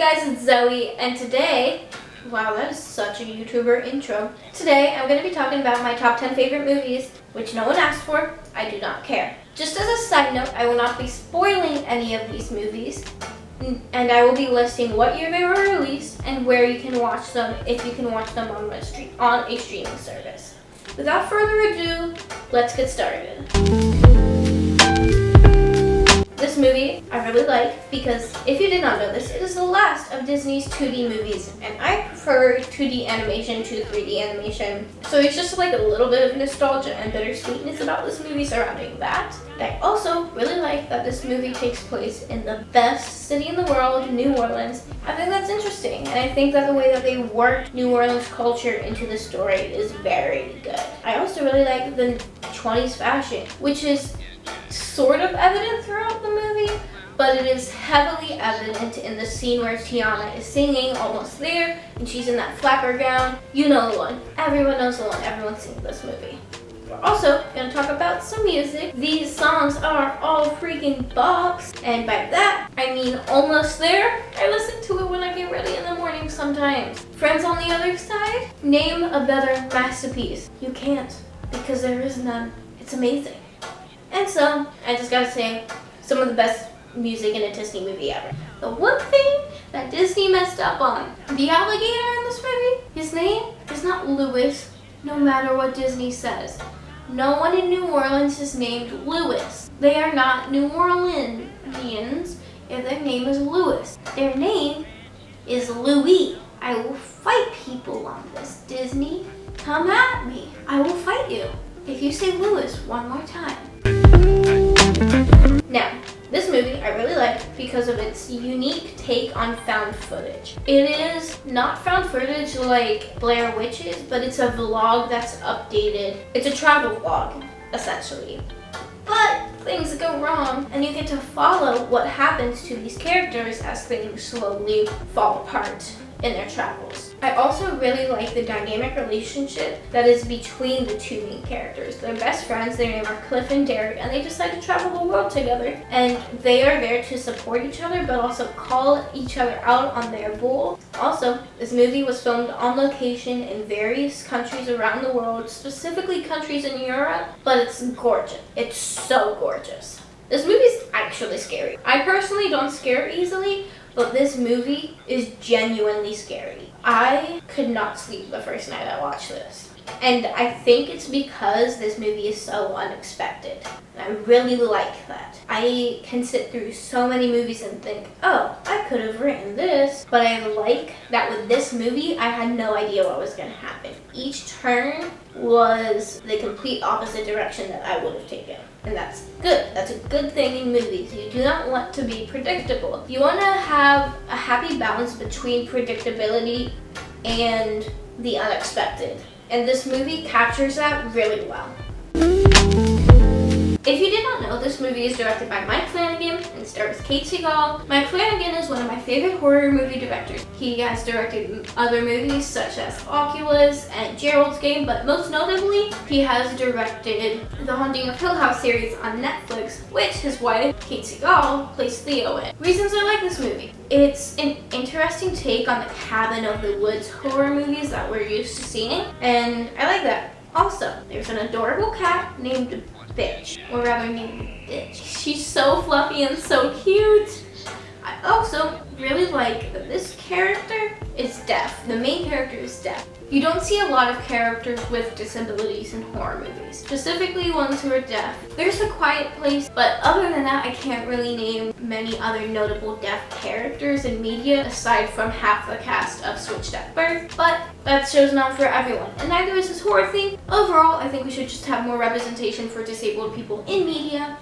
guys, it's Zoe, and today, wow, that is such a YouTuber intro. Today, I'm going to be talking about my top 10 favorite movies, which no one asked for. I do not care. Just as a side note, I will not be spoiling any of these movies, and I will be listing what year they were released and where you can watch them if you can watch them on a streaming service. Without further ado, let's get started. This movie I really like because if you did not know this, it is the last of Disney's 2D movies, and I prefer 2D animation to 3D animation. So it's just like a little bit of nostalgia and bittersweetness about this movie surrounding that. I also really like that this movie takes place in the best city in the world, New Orleans. I think that's interesting, and I think that the way that they worked New Orleans culture into the story is very good. I also really like the 20s fashion, which is sort of evident throughout the movie, but it is heavily evident in the scene where Tiana is singing Almost There, and she's in that flapper gown. You know the one. Everyone knows the one. Everyone's seen this movie. We're also going to talk about some music. These songs are all freaking bops, and by that, I mean Almost There. I listen to it when I get ready in the morning sometimes. Friends on the Other Side? Name a better masterpiece. You can't, because there is none. It's amazing. And so, I just gotta say, some of the best music in a Disney movie ever. The one thing that Disney messed up on, the alligator in this movie, his name is not Louis, no matter what Disney says. No one in New Orleans is named Louis. They are not New Orleanians if their name is Louis. Their name is Louis. I will fight people on this, Disney. Come at me. I will fight you if you say Louis one more time. Now, this movie I really like because of its unique take on found footage. It is not found footage like Blair Witch's, but it's a vlog that's updated. It's a travel vlog, essentially. But things go wrong, and you get to follow what happens to these characters as things slowly fall apart in their travels. I also really like the dynamic relationship that is between the two main characters. They're best friends, their names are Cliff and Derek, and they decide to travel the world together. And they are there to support each other, but also call each other out on their bull. Also, this movie was filmed on location in various countries around the world, specifically countries in Europe, but it's gorgeous. It's so gorgeous. This movie's actually scary. I personally don't scare easily, but this movie is genuinely scary. I could not sleep the first night I watched this. And I think it's because this movie is so unexpected. And I really like that. I can sit through so many movies and think, oh, I could have written this. But I like that with this movie, I had no idea what was going to happen. Each turn was the complete opposite direction that I would have taken. And that's good. That's a good thing in movies. You do not want to be predictable. You want to have a happy balance between predictability and the unexpected. And this movie captures that really well. If you did not know, this movie is directed by Mike Flanagan and stars Kate Siegel. Mike Flanagan is one of my favorite horror movie directors. He has directed other movies such as Oculus and Gerald's Game, but most notably, he has directed the Haunting of Hill House series on Netflix, which his wife, Kate Siegel, plays Theo in. Reasons I like this movie. It's an interesting take on the cabin of the woods horror movies that we're used to seeing, and I like that. Also, there's an adorable cat named Bitch, or rather named Bitch. She's so fluffy and so cute. I also really like that this character is deaf. The main character is deaf. You don't see a lot of characters with disabilities in horror movies, specifically ones who are deaf. There's A Quiet Place, but other than that, I can't really name many other notable deaf characters in media aside from half the cast of Switched at Birth, but that show's not for everyone, and neither is this horror thing. Overall, I think we should just have more representation for disabled people in media.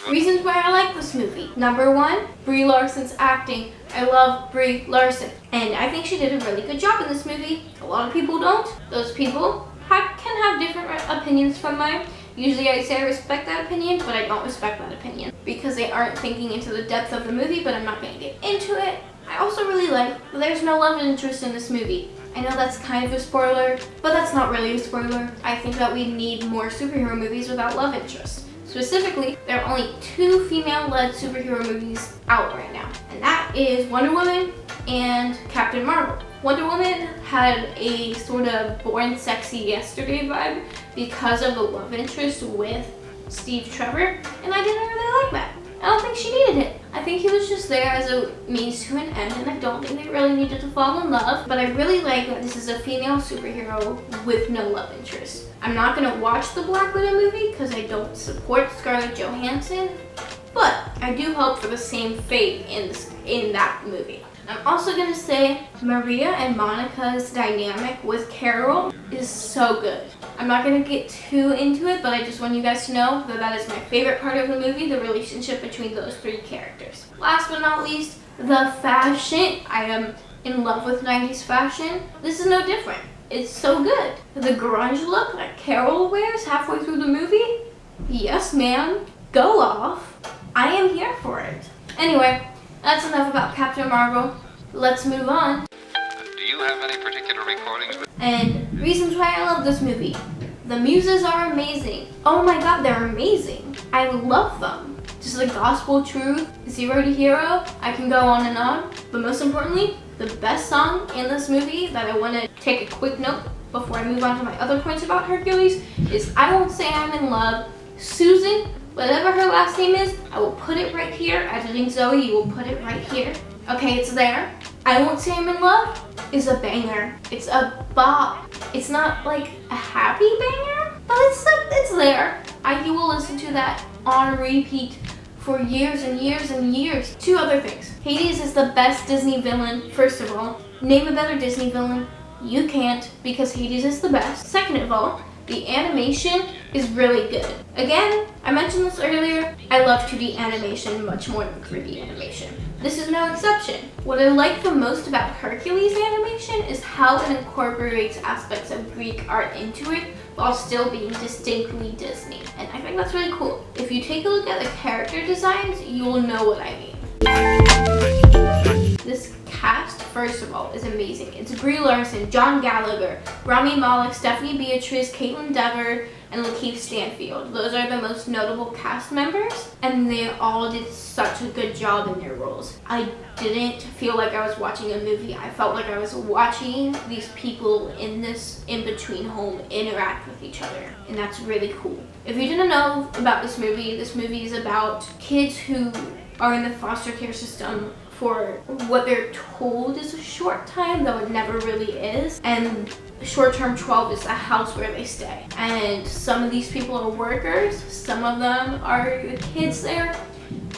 Reasons why I like this movie. Number one, Brie Larson's acting. I love Brie Larson, and I think she did a really good job in this movie. A lot of people don't. Those people can have different opinions from mine. Usually I say I respect that opinion, but I don't respect that opinion because they aren't thinking into the depth of the movie, but I'm not going to get into it. I also really like that there's no love interest in this movie. I know that's kind of a spoiler, but that's not really a spoiler. I think that we need more superhero movies without love interest. Specifically, there are only 2 female-led superhero movies out right now, and that is Wonder Woman and Captain Marvel. Wonder Woman had a sort of Born Sexy Yesterday vibe because of the love interest with Steve Trevor, and I didn't really like that. I don't think she needed it. I think he was just there as a means to an end, and I don't think they really needed to fall in love. But I really like that this is a female superhero with no love interest. I'm not gonna watch the Black Widow movie because I don't support Scarlett Johansson, but I do hope for the same fate in that movie. I'm also gonna say Maria and Monica's dynamic with Carol is so good. I'm not gonna get too into it, but I just want you guys to know that that is my favorite part of the movie, the relationship between those three characters. Last but not least, the fashion. I am in love with 90s fashion. This is no different. It's so good. The grunge look that Carol wears halfway through the movie, yes ma'am, go off. I am here for it. Anyway, that's enough about Captain Marvel. Let's move on. Do you have any particular recordings? And reasons why I love this movie. The muses are amazing. Oh my god, they're amazing. I love them. Just the gospel truth, zero to hero. I can go on and on. But most importantly, the best song in this movie that I want to take a quick note before I move on to my other points about Hercules is I Won't Say I'm in Love. Susan, whatever her last name is, I will put it right here. Editing Zoe, you will put it right here. Okay, it's there. I Won't Say I'm in Love is a banger. It's a bop. It's not like a happy banger, but it's there. You will listen to that on repeat for years and years and years. Two other things. Hades is the best Disney villain, first of all. Name a better Disney villain. You can't, because Hades is the best. Second of all, the animation is really good. Again, I mentioned this earlier, I love 2D animation much more than 3D animation. This is no exception. What I like the most about Hercules animation is how it incorporates aspects of Greek art into it while still being distinctly Disney. And I think that's really cool. If you take a look at the character designs, you'll know what I mean. This cast, first of all, is amazing. It's Brie Larson, John Gallagher, Rami Malek, Stephanie Beatriz, Caitlin Dever, and Lakeith Stanfield. Those are the most notable cast members, and they all did such a good job in their roles. I didn't feel like I was watching a movie. I felt like I was watching these people in this in-between home interact with each other, and that's really cool. If you didn't know about this movie is about kids who are in the foster care system for what they're told is a short time, though it never really is. And short-term 12 is the house where they stay. And some of these people are workers, some of them are the kids there.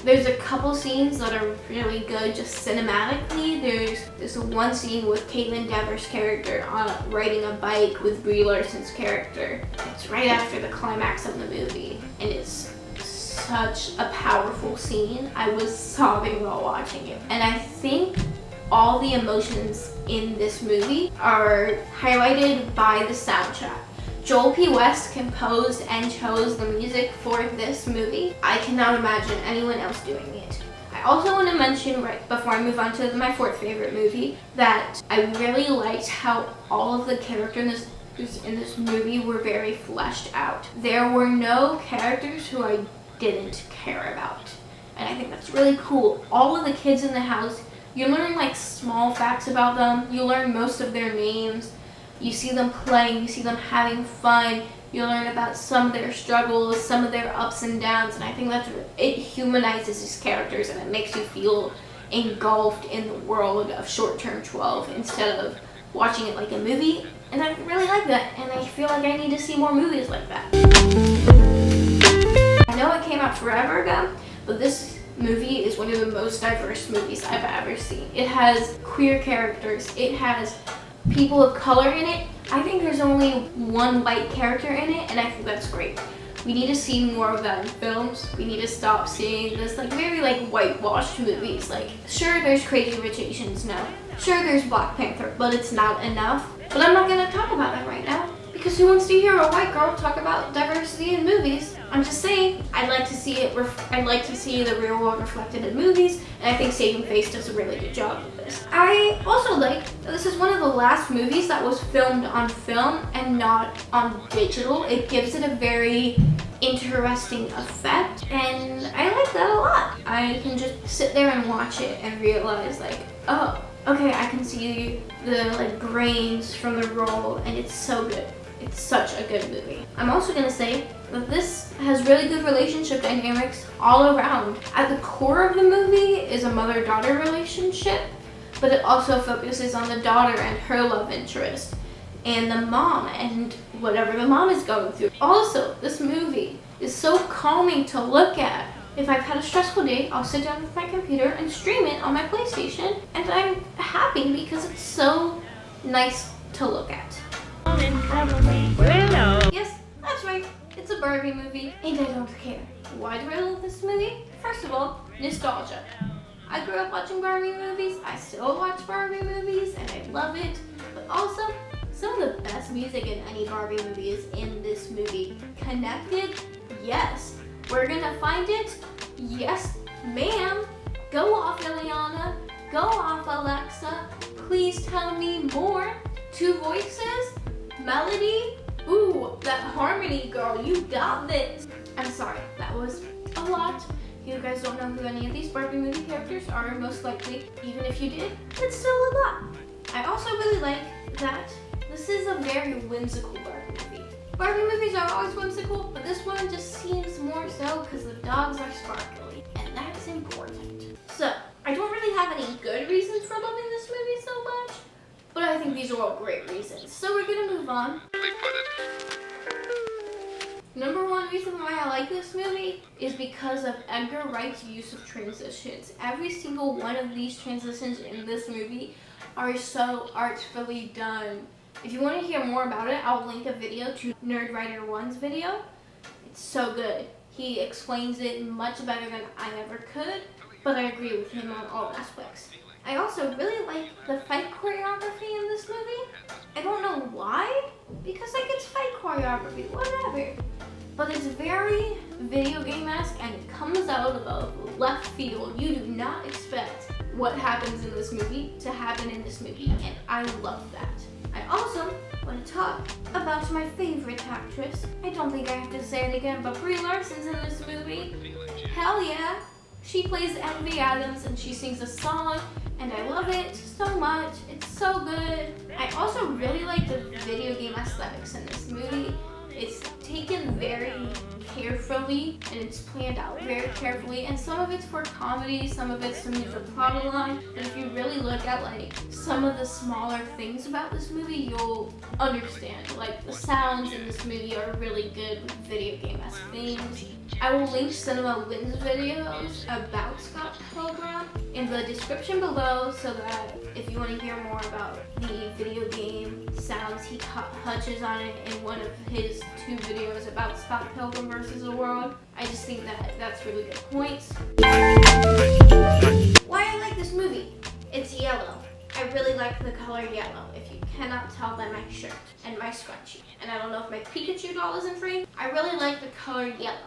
There's a couple scenes that are really good just cinematically. There's this one scene with Caitlin Dever's character riding a bike with Brie Larson's character. It's right after the climax of the movie, and it's such a powerful scene. I was sobbing while watching it. And I think all the emotions in this movie are highlighted by the soundtrack. Joel P. West composed and chose the music for this movie. I cannot imagine anyone else doing it. I also want to mention, right before I move on to my fourth favorite movie, that I really liked how all of the characters in this movie were very fleshed out. There were no characters who I didn't care about. And I think that's really cool. All of the kids in the house, you learn like small facts about them. You learn most of their names. You see them playing, you see them having fun. You learn about some of their struggles, some of their ups and downs. And I think it humanizes these characters, and it makes you feel engulfed in the world of short-term 12 instead of watching it like a movie. And I really like that, and I feel like I need to see more movies like that. I know it came out forever ago, but this movie is one of the most diverse movies I've ever seen. It has queer characters, it has people of color in it. I think there's only one white character in it, and I think that's great. We need to see more of that in films. We need to stop seeing this very whitewashed movies. Sure, there's Crazy Rich Asians now. Sure, there's Black Panther, but it's not enough. But I'm not gonna talk about that right now, because who wants to hear a white girl talk about diversity in movies? I'm just saying, I'd like to see it. I'd like to see the real world reflected in movies, and I think Saving Face does a really good job of this. I also like that this is one of the last movies that was filmed on film and not on digital. It gives it a very interesting effect, and I like that a lot. I can just sit there and watch it and realize like, oh, okay, I can see the like grains from the roll, and it's so good. It's such a good movie. I'm also gonna say that this has really good relationship dynamics all around. At the core of the movie is a mother-daughter relationship, but it also focuses on the daughter and her love interest, and the mom and whatever the mom is going through. Also, this movie is so calming to look at. If I've had a stressful day, I'll sit down with my computer and stream it on my PlayStation, and I'm happy because it's so nice to look at. Yes, that's right. It's a Barbie movie, and I don't care. Why do I love this movie? First of all, nostalgia. I grew up watching Barbie movies. I still watch Barbie movies, and I love it. But also, some of the best music in any Barbie movie is in this movie. Connected? Yes. We're gonna find it? Yes, ma'am. Go off, Ileana. Go off, Alexa. Please tell me more. Two voices? Melody? Ooh, that harmony, girl. You got this. I'm sorry, that was a lot. You guys don't know who any of these Barbie movie characters are, most likely. Even if you did, it's still a lot. I also really like that this is a very whimsical Barbie movie. Barbie movies are always whimsical, but this one just seems more so because the dogs are sparkly, and that's important. So, I don't really have any good reasons for loving this movie so much, but I think these are all great reasons. So we're gonna move on. Number one reason why I like this movie is because of Edgar Wright's use of transitions. Every single one of these transitions in this movie are so artfully done. If you want to hear more about it, I'll link a video to Nerdwriter 1's video. It's so good. He explains it much better than I ever could, but I agree with him on all aspects. I also really like the fight choreography in this movie. I don't know why, because like it's fight choreography, whatever. But it's very video game-esque, and it comes out of left field. You do not expect what happens in this movie to happen in this movie, and I love that. I also want to talk about my favorite actress. I don't think I have to say it again, but Brie Larson's in this movie. Hell yeah! She plays Envy Adams, and she sings a song, and I love it so much. It's so good. I also really like the video game aesthetics in this movie. It's taken very carefully, and it's planned out very carefully, and some of it's for comedy, some of it's to move the plot along. But if you really look at like some of the smaller things about this movie, you'll understand. Like the sounds in this movie are really good with video game-esque things. I will link Cinema Wins videos about Scott Pilgrim in the description below, so that if you want to hear more about the video game sounds, he touches on it in one of his 2 videos about Scott Pilgrim vs. the World. I just think that that's really good points. Why I like this movie? It's yellow. I really like the color yellow, if you cannot tell by my shirt and my scrunchie. And I don't know if my Pikachu doll is in frame. I really like the color yellow.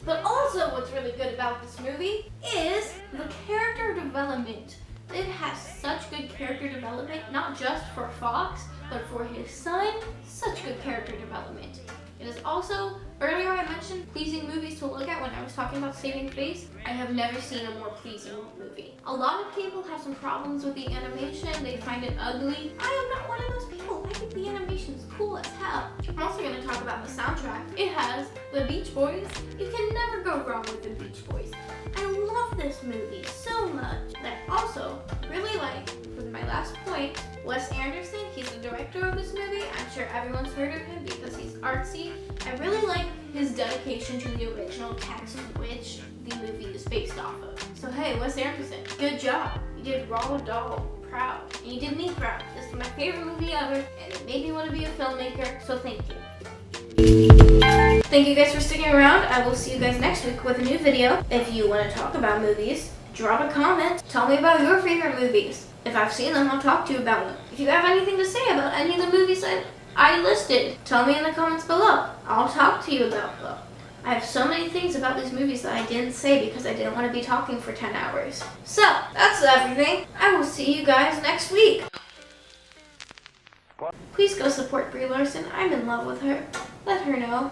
But also what's really good about this movie is the character development. It has such good character development, not just for Fox, but for his son. Such good character development. It is also, earlier I mentioned pleasing movies to look at when I was talking about Saving Face. I have never seen a more pleasing movie. A lot of people have some problems with the animation. They find it ugly. I am not one of those people. I think the animation is cool as hell. I'm also going to talk about the soundtrack. It has the Beach Boys. You can never go wrong with the Beach Boys. I love this movie so much. And I also really like, for my last point, Wes Anderson. He's the director of this movie. I'm sure everyone's heard of him because he's artsy. I really like his dedication to the original text, which the movie is based off of. So hey, Wes Anderson, good job. You did Roald Dahl proud, and you did me proud. This is my favorite movie ever, and it made me want to be a filmmaker, so thank you. Thank you guys for sticking around. I will see you guys next week with a new video. If you want to talk about movies, drop a comment. Tell me about your favorite movies. If I've seen them, I'll talk to you about them. If you have anything to say about any of the movies that I listed, tell me in the comments below. I'll talk to you about them. I have so many things about these movies that I didn't say because I didn't want to be talking for 10 hours. So, that's everything. I will see you guys next week. Please go support Brie Larson. I'm in love with her. Let her know.